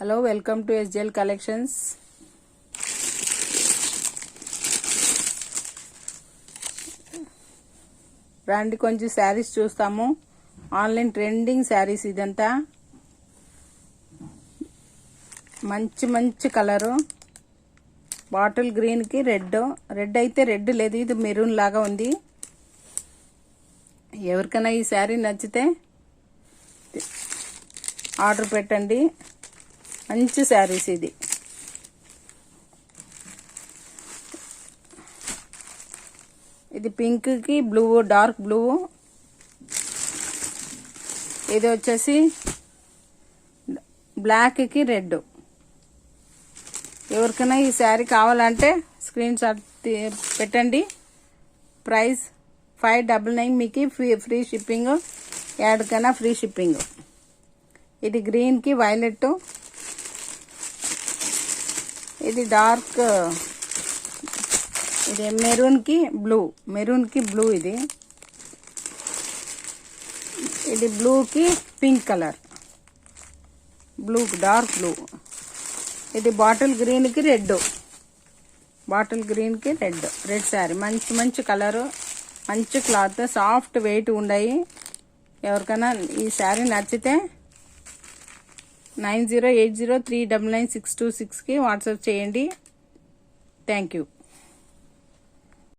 Hello, welcome to SGL collections. రండి కొంచెం శారీస్ చూస్తాము. ఆన్లైన్ ట్రెండింగ్ శారీస్ ఇదంతా. మంచి మంచి కలరు, బాటిల్ గ్రీన్ కి రెడ్ అయితే రెడ్ లేదు, ఇది మెరూన్ లాగా ఉంది. ఎవరికైనా ఈ శారీ నచ్చితే ఆర్డర్ పెట్టండి. మంచి శారీస్ ఇది పింక్ కి బ్లూ, డార్క్ బ్లూ. ఇది వచ్చేసి బ్లాక్ కి రెడ్. ఎవరికైనా ఈ శారీ కావాలంటే స్క్రీన్ షాట్ పెట్టండి. ప్రైస్ 599, మీకు ఫ్రీ షిప్పింగ్, యాడ్కైనా ఫ్రీ షిప్పింగ్. ఇది గ్రీన్ కి వైలెట్, ఇది డార్క్, ఇది మెరూన్ కి బ్లూ. ఇది బ్లూ కి పింక్ కలర్, డార్క్ బ్లూ. ఇది బాటిల్ గ్రీన్ కి రెడ్ శారీ. మంచి మంచి కలరు, మంచి క్లాత్, సాఫ్ట్ వెయిట్ ఉన్నాయి. ఎవరికైనా ఈ శారీ నచ్చితే 9080399626కి వాట్సాప్ చేయండి. Thank you.